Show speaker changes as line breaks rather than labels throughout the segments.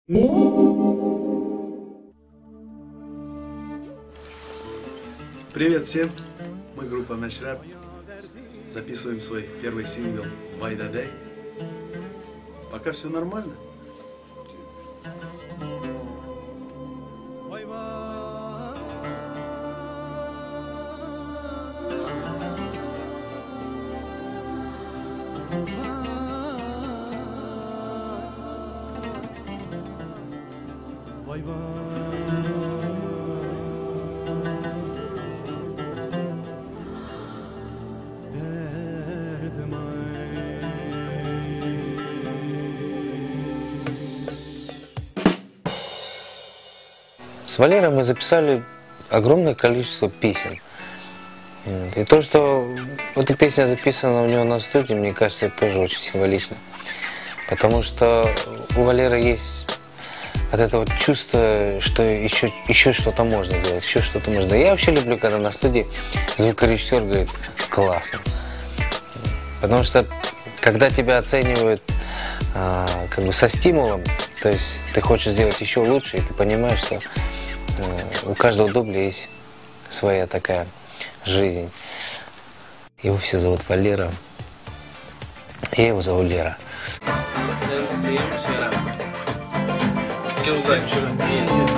Привет всем! Мы группа Мэшрэп. Записываем свой первый сингл Why Da Day. Пока все нормально.
С Валерой мы записали огромное количество песен. И то, что эта песня записана у него на студии, мне кажется, это тоже очень символично. Потому что у Валеры есть вот это вот чувство, что еще что-то можно сделать, еще что-то можно. Я вообще люблю, когда на студии звукорежиссер говорит «классно». Потому что когда тебя оценивают как бы со стимулом, то есть ты хочешь сделать еще лучше, и ты понимаешь, что у каждого дубля есть своя такая жизнь. Его все зовут Валера. Я его зову Лера.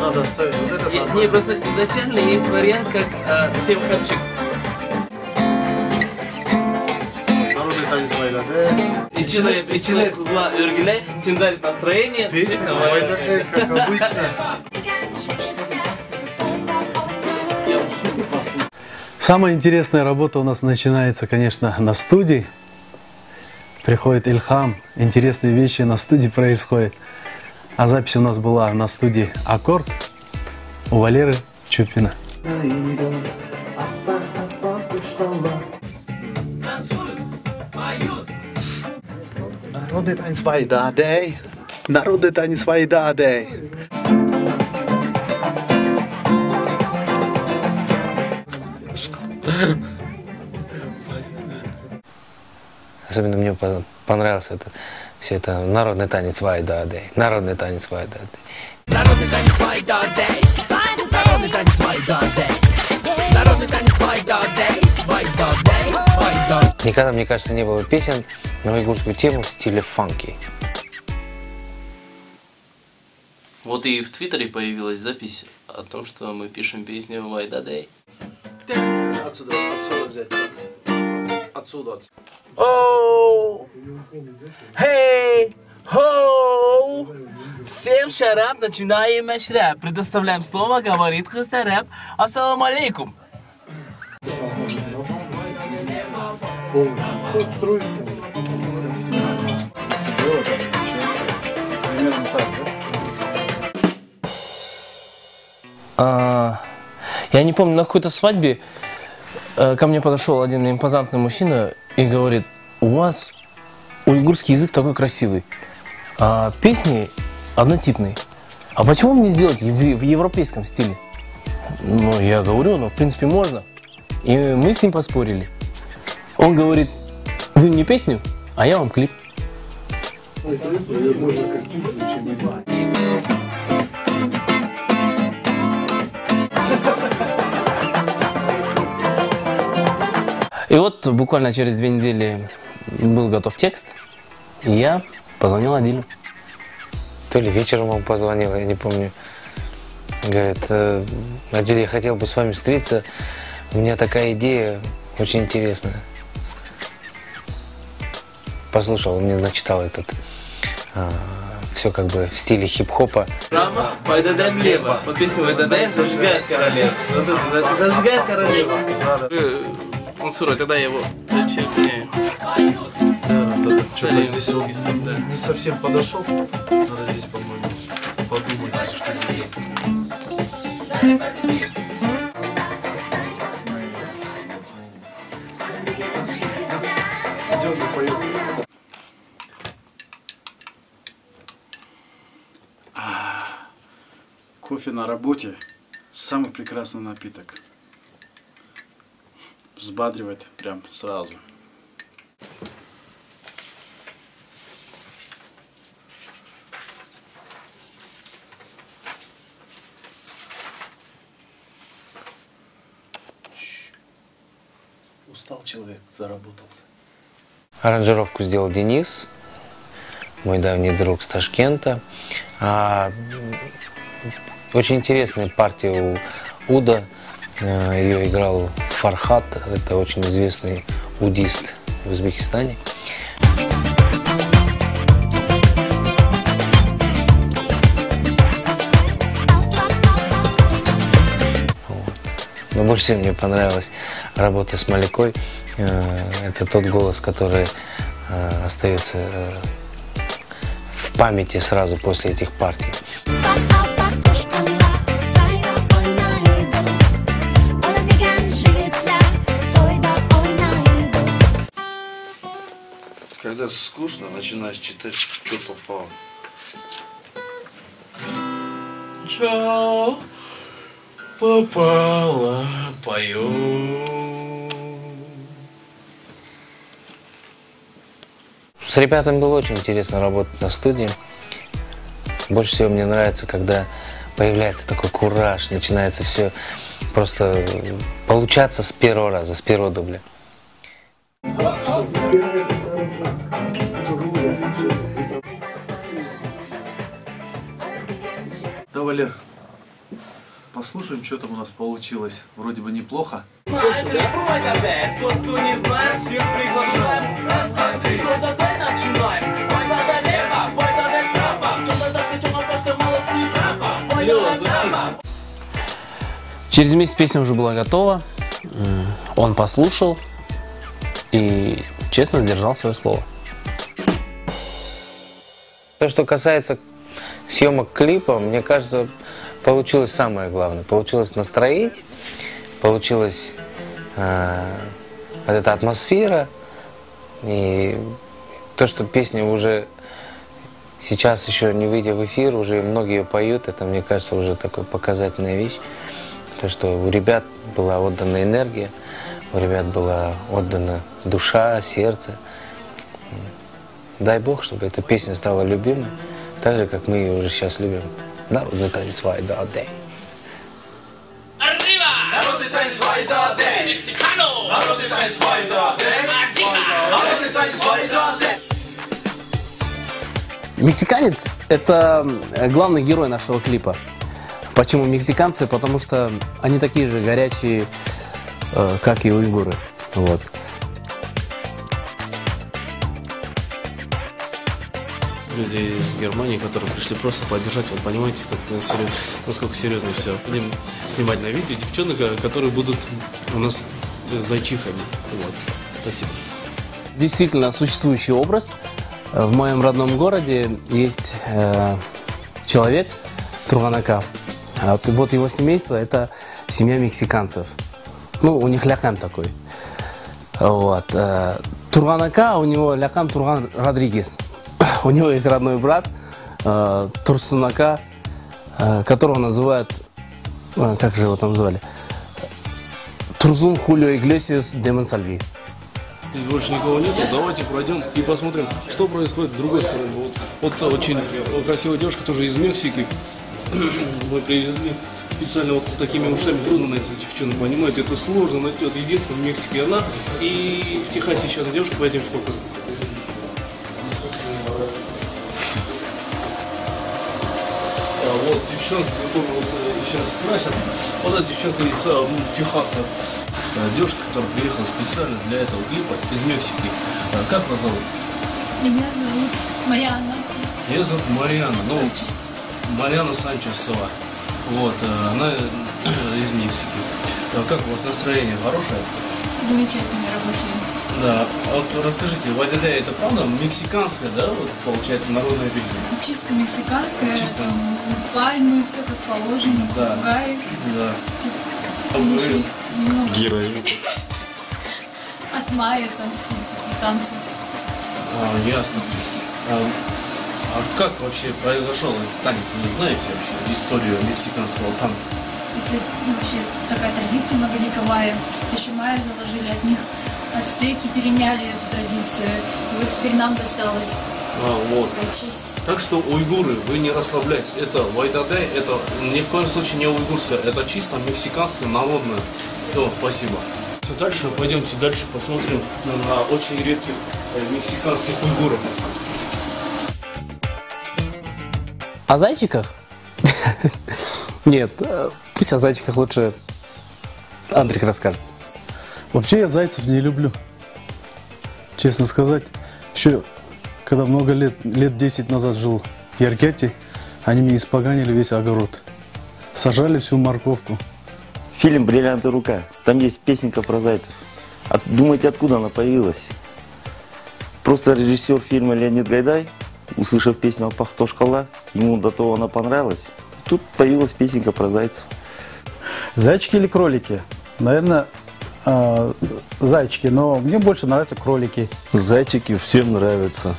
Надо оставить вот это.
Не, просто изначально есть вариант, как всем хапчик.
Народный танец Why Da Day.
И человек зла Эргилей, всем дарит настроение.
Песня Why Da Day, как обычно.
Самая интересная работа у нас начинается, конечно, на студии. Приходит Ильхам, интересные вещи на студии происходят. А запись у нас была на студии «Аккорд» у Валеры Чупина.
Народный танец Why Da Day. Народный танец Why Da Day.
Особенно мне понравился все это народный танец Why Da Day. Народный танец Why Da Day.
Народный танец Why Da Day. Народный танец Why Da Day. Народный танец Why Da Day. Why Da Day. Why Da Day.
Никогда, мне кажется, не было песен на уйгурскую тему в стиле фанки.
Вот и в Твиттере появилась запись о том, что мы пишем песню Why Da Day.
Отсюда взять. Отсюда.
Оу! Хей! Хоу! Всем шарап, начинаем мэшрэп. Предоставляем слово, говорит Христарэп. Ассаламу алейкум.
Я не помню, на какой-то свадьбе ко мне подошел один импозантный мужчина и говорит: у вас уйгурский язык такой красивый, а песни однотипные. А почему мне сделать в европейском стиле? Ну, я говорю, ну, в принципе, можно. И мы с ним поспорили. Он говорит: вы мне песню, а я вам клип. И вот буквально через 2 недели был готов текст, и я позвонил Адилю.
То ли вечером он позвонил, я не помню. Говорит: Адиль, я хотел бы с вами встретиться. У меня такая идея очень интересная. Послушал, он мне начитал все как бы в стиле хип-хопа.
Право, Why Da Day влево. По песню Why Da Day зажигает королева. Зажигает королева. Он сырой, тогда я его черпняю.
Что-то здесь вот не совсем подошел. Надо здесь, по-моему, подумать, что делать. Идем и поем. Кофе на работе – самый прекрасный напиток. Взбадривает прям сразу. устал человек, заработался.
Аранжировку сделал Денис, мой давний друг с Ташкента. Очень интересная партия у Уда. Ее играл Фархат, это очень известный удист в Узбекистане. Но больше всего мне понравилась работа с Маликой. Это тот голос, который остается в памяти сразу после этих партий.
Когда скучно, начинаешь читать, что попало. Чё попало, пою.
С ребятами было очень интересно работать на студии. Больше всего мне нравится, когда появляется такой кураж, начинается все просто получаться с первого раза, с первого дубля.
Да, Валер, послушаем, что там у нас получилось. Вроде бы неплохо.
Через месяц песня уже была готова. Он послушал и честно сдержал свое слово.
То, что касается съемок клипа, мне кажется, получилось самое главное. Получилось настроение, получилась вот эта атмосфера. И то, что песня уже сейчас, еще не выйдя в эфир, уже многие ее поют, это, мне кажется, уже такая показательная вещь. То, что у ребят была отдана энергия, у ребят была отдана душа, сердце. Дай Бог, чтобы эта песня стала любимой, так же, как мы ее уже сейчас любим. Народный танец Вайда Дэй.
Народный танец Вайда Дэй. Мексикано. Народный танец Вайда Дэй. Народный танец Вайда Дэй.
Мексиканец – это главный герой нашего клипа. Почему мексиканцы? Потому что они такие же горячие, как и уйгуры. Вот.
Люди из Германии, которые пришли просто поддержать, вы понимаете, насколько серьезно все. Будем снимать на видео девчонок, которые будут у нас зайчихами. Вот. Спасибо.
Действительно существующий образ. В моем родном городе есть человек Турганака. Вот его семейство – это семья мексиканцев. Ну, у них лякам такой. Вот. Турганака, у него лякам Турган Родригес. У него есть родной брат Турсунака, которого называют, как же его там звали? Турзун Хулио Иглесиус де Монсальви.
Здесь больше никого нету, давайте пройдем и посмотрим, что происходит с другой стороны. Вот очень красивая девушка, тоже из Мексики. Мы привезли специально вот с такими ушами. Трудно найти девчонку, понимаете, это сложно найти. Вот единственная в Мексике она. И в Техасе еще одна девушка, пойдем сколько. Вот девчонка, которую вот сейчас красят. Вот эта девчонка из Техаса. Девушка, которая приехала специально для этого клипа из Мексики. Как вас зовут?
Меня зовут Марианна.
Ее зовут Марианна.
Санчес.
Марианна Санчесова. Вот, она из Мексики. Как у вас настроение? Хорошее?
Замечательный рабочий.
Да. А вот расскажите, Вайда Дэй это правда мексиканская, да, вот получается народная песня?
Чисто мексиканская,
Чисто.
там, пальмы, все как положено,
Да.
попугаи.
Да.
Там еще немного
Героин.
от майя, там, стиль, такие танцы.
Ясно. А как вообще произошел этот танец? Вы знаете вообще историю мексиканского танца?
Это вообще такая традиция многовековая. Еще майя заложили от них. Ацтеки переняли эту традицию. И вот теперь нам досталось.
Вот.
Такая честь.
Так что уйгуры, вы не расслабляйтесь. Это Вайда Дэй, это ни в коем случае не уйгурское, это чисто мексиканское, народное. Все, спасибо. Дальше пойдемте дальше посмотрим на очень редких мексиканских уйгуров.
О зайчиках? Нет, пусть о зайчиках лучше Андрик расскажет.
Вообще я зайцев не люблю. Честно сказать, еще когда много лет 10 назад жил в Яркете, они мне испоганили весь огород. Сажали всю морковку.
Фильм «Бриллиантовая рука». Там есть песенка про зайцев. Думаете, откуда она появилась? Просто режиссер фильма Леонид Гайдай, услышав песню «Алпахто шкала», ему до того она понравилась. Тут появилась песенка про зайцев.
Зайчики или кролики? Наверное, зайчики, но мне больше нравятся кролики.
Зайчики всем нравятся.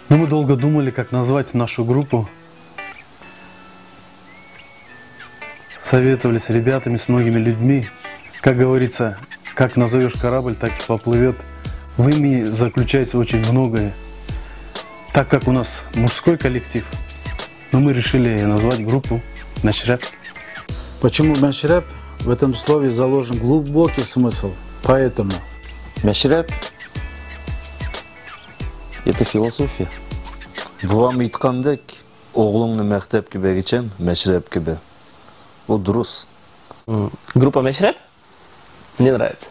Но мы долго думали, как назвать нашу группу. Советовались с ребятами, с многими людьми. Как говорится, как назовешь корабль, так и поплывет. В имени заключается очень многое. Так как у нас мужской коллектив, но мы решили назвать группу Мэшрэп.
Почему Мэшрэп? В этом слове заложен глубокий смысл. Поэтому
Мэшрэп – это философия.
Бабам айткандек, оғлыңны мектепке бергечен, Мэшрэпке бе. О, дұрыс.
Группа Мэшрэп? Мне нравится.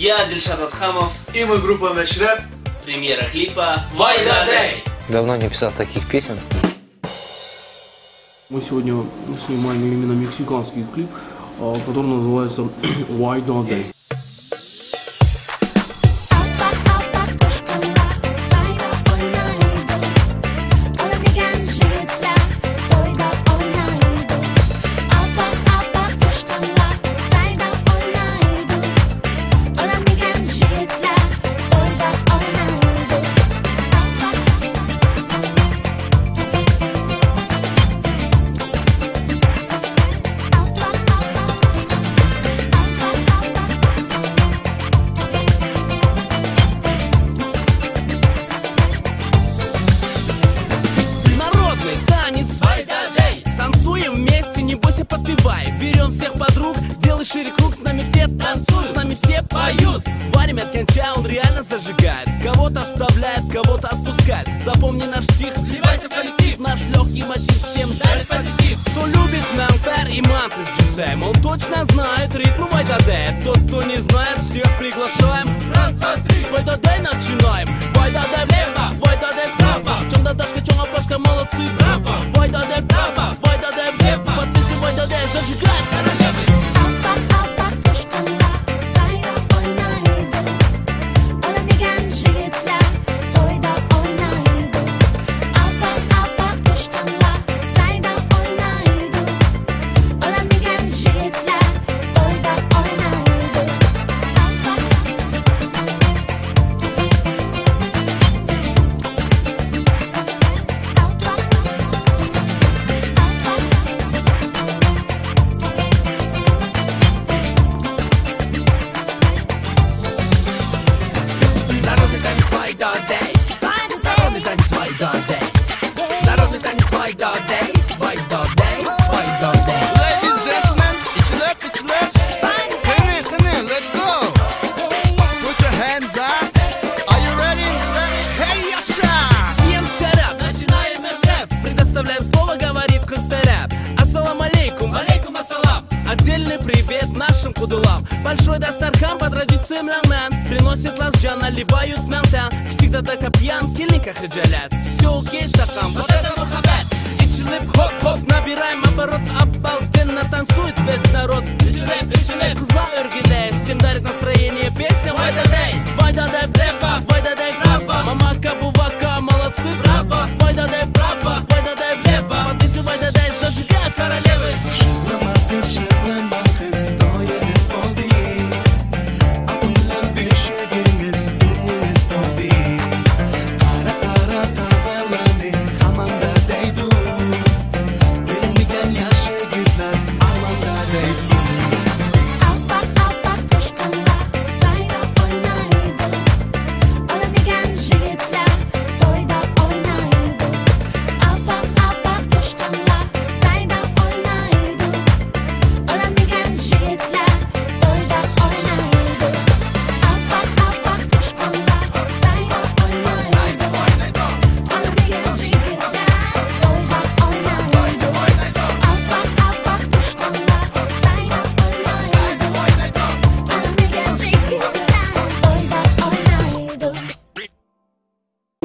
Я Дильшат Атхамов.
И мы группа Мэшрэп.
Премьера клипа «Вайда Дэй».
Давно не писал таких песен.
Мы сегодня снимаем именно мексиканский клип, который называется «Вайда Дэй».
Берем всех подруг, делай шире круг, с нами все танцуют, с нами все поют. Варим от конча, он реально зажигает. Кого-то вставляет, кого-то отпускает. Запомни наш стих, вливайся в коллектив. Наш легкий мотив всем дарит позитив. Кто любит Нампер и Манты с Джисем, он точно знает ритм Вайда Дэй. Тот, кто не знает, всех приглашаем. Раз, два, три, Вайда Дэй начинаем. Вайда Дэй влево, Вайда Дэй вправо. Чонда дашка, чонга пашка, молодцы, браво. Вайда Дэй вправо, Вайда Дэй влево. Подписывай Вайда Дэй, зажигай, королева. Большой дастархан по традициям лямен. Приносит лазджан, наливают мянтан. Всегда так пьян, кильника хиджалят. Все окей, сакам, вот это мухаббат. Ичилип, хоп-хоп, набираем оборот. Обалденно танцует весь народ. Ичилип, кызла өргилей. Всем дарит настроение песня Вайдадай. Вайдадай в рэпа, Вайдадай в рэпа. Мамака, бувака, молодцы, браво. Вайдадай в рэпа, Вайдадай в рэпа. Подписывай Вайдадай, зажигают королевы.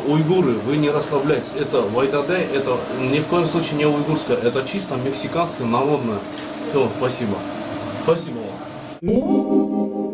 Уйгуры, вы не расслабляйтесь. Это Вайдадай, это ни в коем случае не уйгурское, это чисто мексиканское, народное. Все, спасибо. Спасибо вам.